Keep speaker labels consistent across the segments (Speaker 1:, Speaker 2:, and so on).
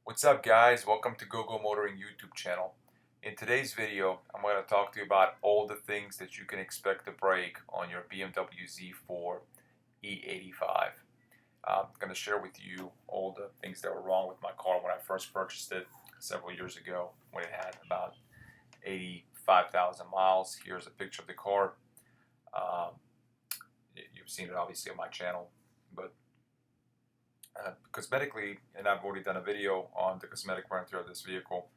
Speaker 1: What's up guys, welcome to GoGo Motoring YouTube channel. In today's video I'm going to talk to you about all the things that you can expect to break on your BMW Z4 E85. I'm going to share with you all the things that were wrong with my car when I first purchased it several years ago when it had about 85,000 miles. Here's a picture of the car. You've seen it obviously on my channel, but cosmetically, and I've already done a video on the cosmetic run through of this vehicle.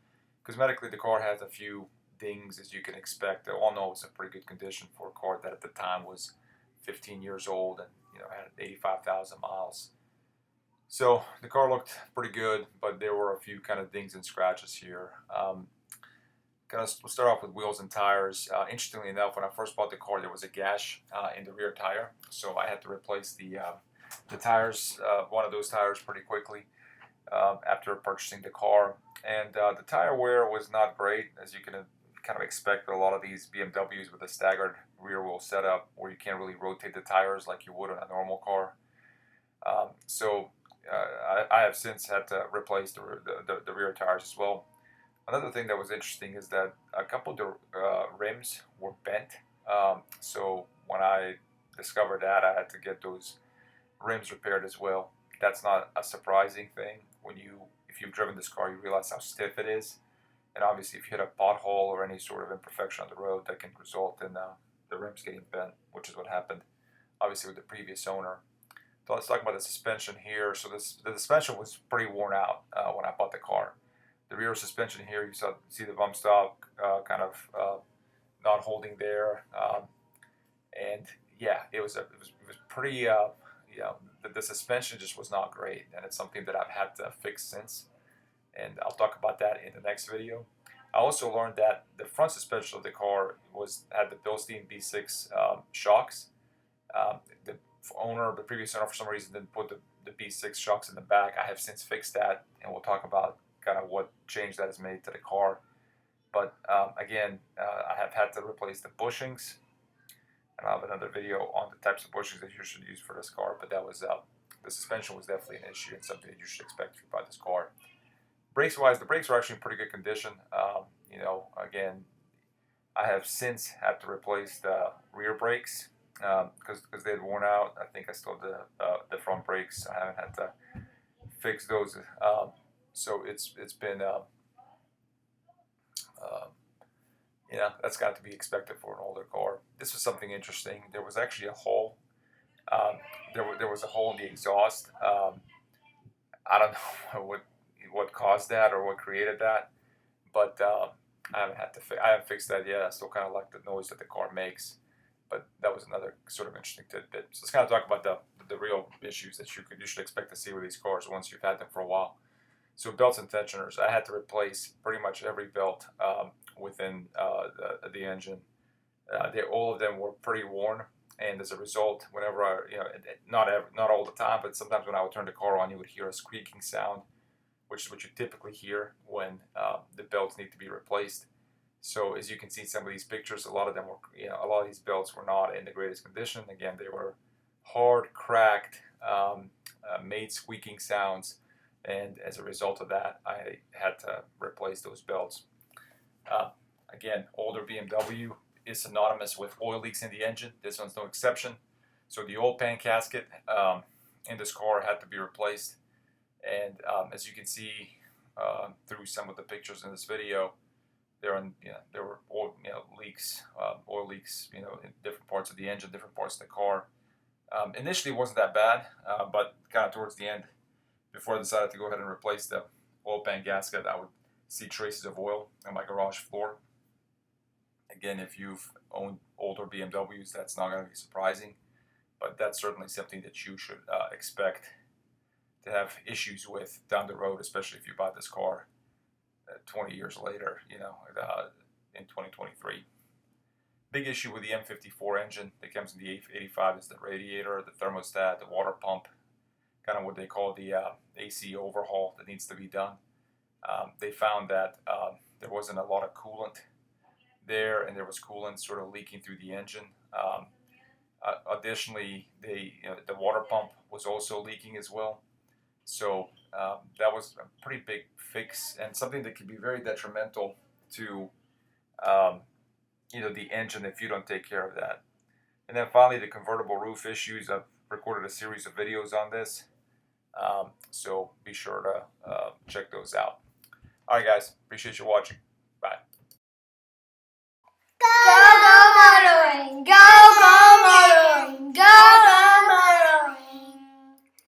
Speaker 1: Cosmetically, the car has a few dings as you can expect. All in all, it's a pretty good condition for a car that at the time was 15 years old and had 85,000 miles. So the car looked pretty good, but there were a few kind of dings and scratches here. We'll start off with wheels and tires. Interestingly enough, when I first bought the car, there was a gash in the rear tire, so I had to replace the tires, one of those tires, pretty quickly after purchasing the car. And the tire wear was not great, as you can kind of expect with a lot of these BMWs with a staggered rear wheel setup, where you can't really rotate the tires like you would on a normal car. I have since had to replace the rear tires as well. Another thing that was interesting is that a couple of the rims were bent. So when I discovered that, I had to get those rims repaired as well. That's not a surprising thing. If you've driven this car, you realize how stiff it is. And obviously, if you hit a pothole or any sort of imperfection on the road, that can result in the rims getting bent, which is what happened, obviously, with the previous owner. So let's talk about the suspension here. So the suspension was pretty worn out when I bought the car. The rear suspension here, you see the bump stop kind of not holding there, and yeah, it was pretty. The suspension just was not great, and it's something that I've had to fix since, and I'll talk about that in the next video. I also learned that the front suspension of the car had the Bilstein B6 shocks. The previous owner, for some reason, didn't put the B6 shocks in the back. I have since fixed that, and we'll talk about kind of what change that has made to the car. But again, I have had to replace the bushings, and I'll have another video on the types of bushings that you should use for this car. But that was the suspension was definitely an issue and something that you should expect if you buy this car. Brakes wise, the brakes are actually in pretty good condition. Again, I have since had to replace the rear brakes because they had worn out. I think I still have the front brakes. I haven't had to fix those. So it's been that's got to be expected for an older car. This was something interesting. There was actually a hole. There was a hole in the exhaust. I don't know what caused that or what created that, but I haven't fixed that yet. I still kind of like the noise that the car makes, but that was another sort of interesting tidbit. So let's kind of talk about the real issues that you should expect to see with these cars once you've had them for a while. So belts and tensioners, I had to replace pretty much every belt within the engine. All of them were pretty worn, and as a result, whenever not all the time, but sometimes when I would turn the car on, you would hear a squeaking sound, which is what you typically hear when the belts need to be replaced. So as you can see in some of these pictures, a lot of these belts were not in the greatest condition. Again, they were hard, cracked, made squeaking sounds. And as a result of that, I had to replace those belts. Again, older BMW is synonymous with oil leaks in the engine. This one's no exception. So the oil pan gasket in this car had to be replaced. And as you can see through some of the pictures in this video, there were oil leaks in different parts of the engine, different parts of the car. Initially, it wasn't that bad, but kind of towards the end, before I decided to go ahead and replace the oil pan gasket, I would see traces of oil on my garage floor. Again, if you've owned older BMWs, that's not going to be surprising, but that's certainly something that you should expect to have issues with down the road, especially if you buy this car 20 years later, in 2023. Big issue with the M54 engine that comes in the E85 is the radiator, the thermostat, the water pump, kind of what they call the AC overhaul that needs to be done. They found that there wasn't a lot of coolant there, and there was coolant sort of leaking through the engine. Additionally, the water pump was also leaking as well. So That was a pretty big fix and something that can be very detrimental to um, the engine if you don't take care of that. And then finally, the convertible roof issues. I've recorded a series of videos on this, so be sure to check those out. All right, guys, appreciate you watching.